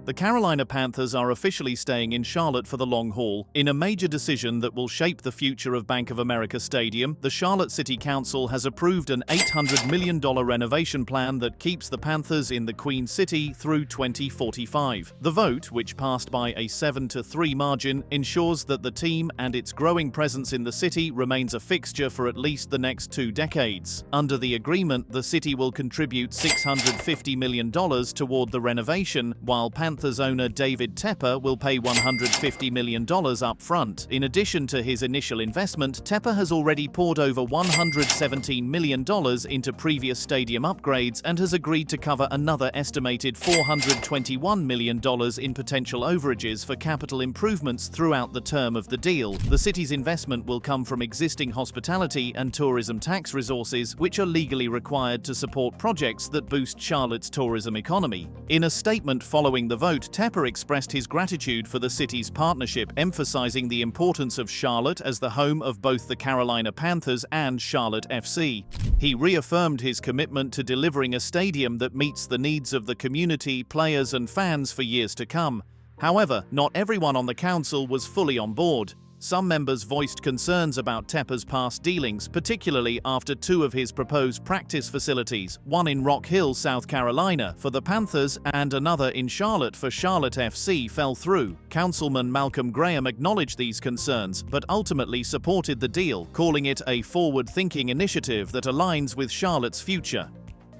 The Carolina Panthers are officially staying in Charlotte for the long haul. In a major decision that will shape the future of Bank of America Stadium, the Charlotte City Council has approved an $800 million renovation plan that keeps the Panthers in the Queen City through 2045. The vote, which passed by a 7-3 margin, ensures that the team and its growing presence in the city remains a fixture for at least the next 2 decades. Under the agreement, the city will contribute $650 million toward the renovation, while Panthers owner David Tepper will pay $150 million up front. In addition to his initial investment, Tepper has already poured over $117 million into previous stadium upgrades and has agreed to cover another estimated $421 million in potential overages for capital improvements throughout the term of the deal. The city's investment will come from existing hospitality and tourism tax resources, which are legally required to support projects that boost Charlotte's tourism economy. In a statement following the vote, Tepper expressed his gratitude for the city's partnership, emphasizing the importance of Charlotte as the home of both the Carolina Panthers and Charlotte FC. He reaffirmed his commitment to delivering a stadium that meets the needs of the community, players, and fans for years to come. However, not everyone on the council was fully on board. Some members voiced concerns about Tepper's past dealings, particularly after 2 of his proposed practice facilities, one in Rock Hill, South Carolina, for the Panthers and another in Charlotte for Charlotte FC, fell through. Councilman Malcolm Graham acknowledged these concerns, but ultimately supported the deal, calling it a forward-thinking initiative that aligns with Charlotte's future.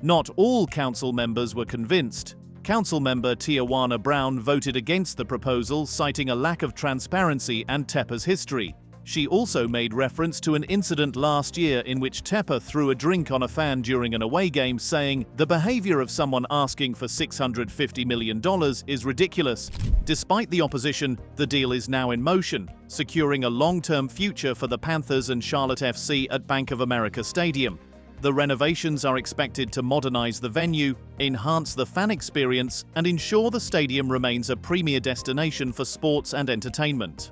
Not all council members were convinced. Councilmember Tijuana Brown voted against the proposal, citing a lack of transparency and Tepper's history. She also made reference to an incident last year in which Tepper threw a drink on a fan during an away game, saying, "The behavior of someone asking for $650 million is ridiculous." Despite the opposition, the deal is now in motion, securing a long-term future for the Panthers and Charlotte FC at Bank of America Stadium. The renovations are expected to modernize the venue, enhance the fan experience, and ensure the stadium remains a premier destination for sports and entertainment.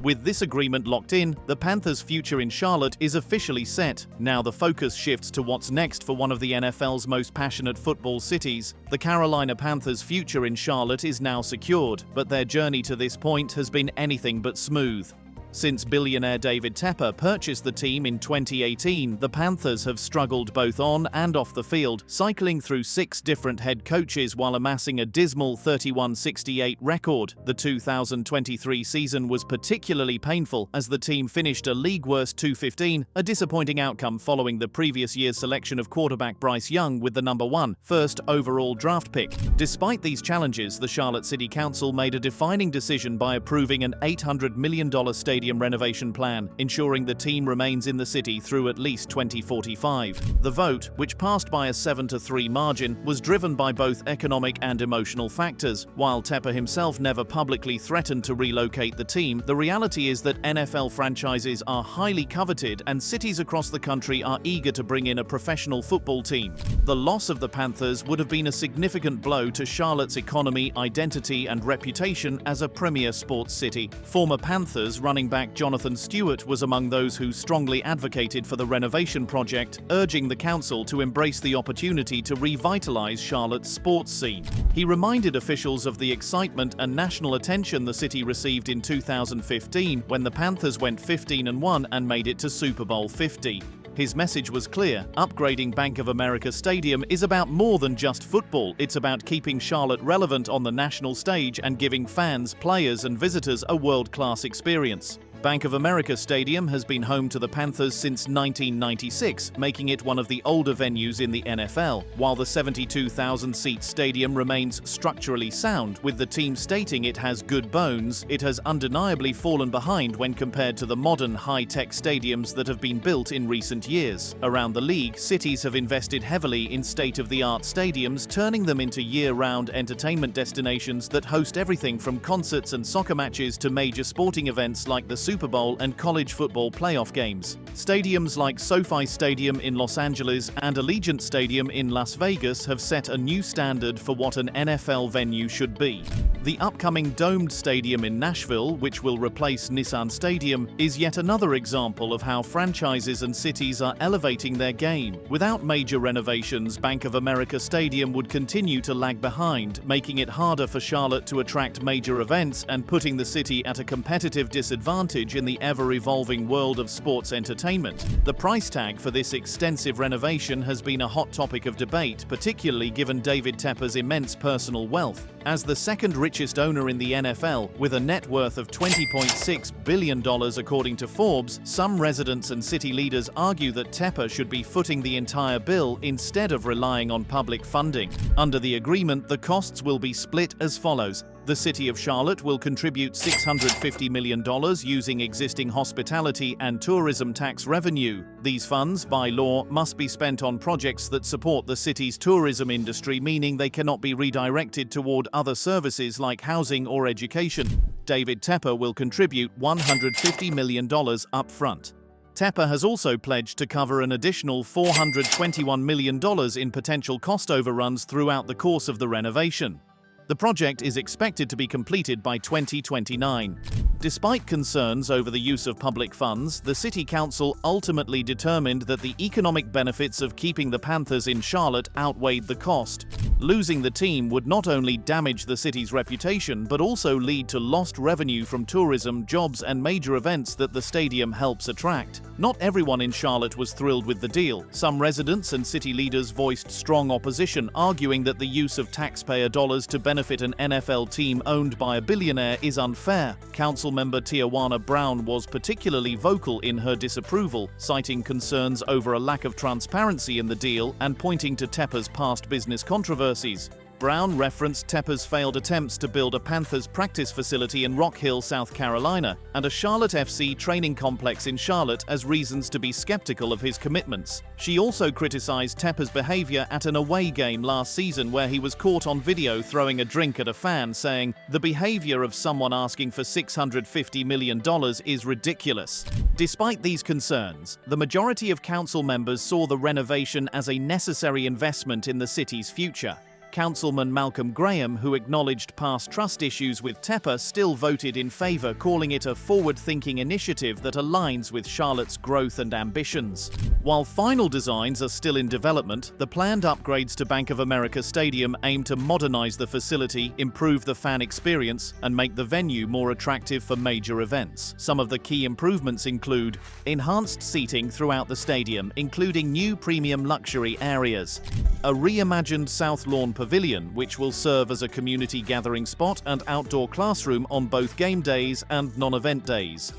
With this agreement locked in, the Panthers' future in Charlotte is officially set. Now the focus shifts to what's next for one of the NFL's most passionate football cities. The Carolina Panthers' future in Charlotte is now secured, but their journey to this point has been anything but smooth. Since billionaire David Tepper purchased the team in 2018, the Panthers have struggled both on and off the field, cycling through 6 different head coaches while amassing a dismal 31-68 record. The 2023 season was particularly painful as the team finished a league-worst 2-15, a disappointing outcome following the previous year's selection of quarterback Bryce Young with the number 1 first overall draft pick. Despite these challenges, the Charlotte City Council made a defining decision by approving an $800 million stadium renovation plan, ensuring the team remains in the city through at least 2045. The vote, which passed by a 7-3 margin, was driven by both economic and emotional factors. While Tepper himself never publicly threatened to relocate the team, the reality is that NFL franchises are highly coveted and cities across the country are eager to bring in a professional football team. The loss of the Panthers would have been a significant blow to Charlotte's economy, identity, and reputation as a premier sports city. Former Panthers running back Jonathan Stewart was among those who strongly advocated for the renovation project, urging the council to embrace the opportunity to revitalize Charlotte's sports scene. He reminded officials of the excitement and national attention the city received in 2015 when the Panthers went 15-1 and made it to Super Bowl 50. His message was clear: upgrading Bank of America Stadium is about more than just football. It's about keeping Charlotte relevant on the national stage and giving fans, players, and visitors a world-class experience. Bank of America Stadium has been home to the Panthers since 1996, making it one of the older venues in the NFL. While the 72,000-seat stadium remains structurally sound, with the team stating it has good bones, it has undeniably fallen behind when compared to the modern high-tech stadiums that have been built in recent years. Around the league, cities have invested heavily in state-of-the-art stadiums, turning them into year-round entertainment destinations that host everything from concerts and soccer matches to major sporting events like the Super Bowl and college football playoff games. Stadiums like SoFi Stadium in Los Angeles and Allegiant Stadium in Las Vegas have set a new standard for what an NFL venue should be. The upcoming domed stadium in Nashville, which will replace Nissan Stadium, is yet another example of how franchises and cities are elevating their game. Without major renovations, Bank of America Stadium would continue to lag behind, making it harder for Charlotte to attract major events and putting the city at a competitive disadvantage in the ever-evolving world of sports entertainment. The price tag for this extensive renovation has been a hot topic of debate, particularly given David Tepper's immense personal wealth. As the second richest owner in the NFL, with a net worth of $20.6 billion according to Forbes, some residents and city leaders argue that Tepper should be footing the entire bill instead of relying on public funding. Under the agreement, the costs will be split as follows. The City of Charlotte will contribute $650 million using existing hospitality and tourism tax revenue. These funds, by law, must be spent on projects that support the city's tourism industry, meaning they cannot be redirected toward other services like housing or education. David Tepper will contribute $150 million up front. Tepper has also pledged to cover an additional $421 million in potential cost overruns throughout the course of the renovation. The project is expected to be completed by 2029. Despite concerns over the use of public funds, the City Council ultimately determined that the economic benefits of keeping the Panthers in Charlotte outweighed the cost. Losing the team would not only damage the city's reputation, but also lead to lost revenue from tourism, jobs, and major events that the stadium helps attract. Not everyone in Charlotte was thrilled with the deal. Some residents and city leaders voiced strong opposition, arguing that the use of taxpayer dollars to benefit an NFL team owned by a billionaire is unfair. Councilmember Tijuana Brown was particularly vocal in her disapproval, citing concerns over a lack of transparency in the deal and pointing to Tepper's past business controversies. Brown referenced Tepper's failed attempts to build a Panthers practice facility in Rock Hill, South Carolina, and a Charlotte FC training complex in Charlotte as reasons to be skeptical of his commitments. She also criticized Tepper's behavior at an away game last season where he was caught on video throwing a drink at a fan, saying, "The behavior of someone asking for $650 million is ridiculous." Despite these concerns, the majority of council members saw the renovation as a necessary investment in the city's future. Councilman Malcolm Graham, who acknowledged past trust issues with Tepper, still voted in favor, calling it a forward-thinking initiative that aligns with Charlotte's growth and ambitions. While final designs are still in development, the planned upgrades to Bank of America Stadium aim to modernize the facility, improve the fan experience, and make the venue more attractive for major events. Some of the key improvements include enhanced seating throughout the stadium, including new premium luxury areas, a reimagined South Lawn Pavilion, which will serve as a community gathering spot and outdoor classroom on both game days and non-event days.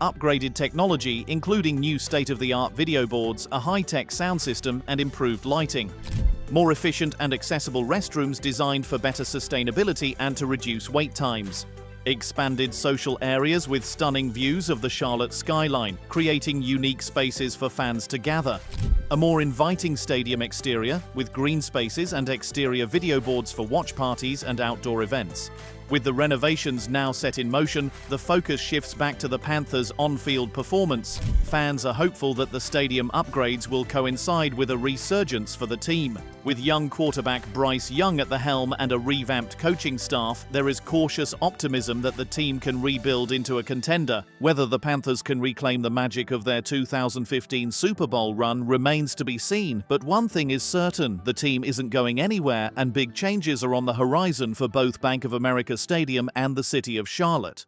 Upgraded technology, including new state-of-the-art video boards, a high-tech sound system, and improved lighting. More efficient and accessible restrooms designed for better sustainability and to reduce wait times. Expanded social areas with stunning views of the Charlotte skyline, creating unique spaces for fans to gather. A more inviting stadium exterior, with green spaces and exterior video boards for watch parties and outdoor events. With the renovations now set in motion, the focus shifts back to the Panthers' on-field performance. Fans are hopeful that the stadium upgrades will coincide with a resurgence for the team. With young quarterback Bryce Young at the helm and a revamped coaching staff, there is cautious optimism that the team can rebuild into a contender. Whether the Panthers can reclaim the magic of their 2015 Super Bowl run remains to be seen, but one thing is certain: the team isn't going anywhere, and big changes are on the horizon for both Bank of America Stadium and the city of Charlotte.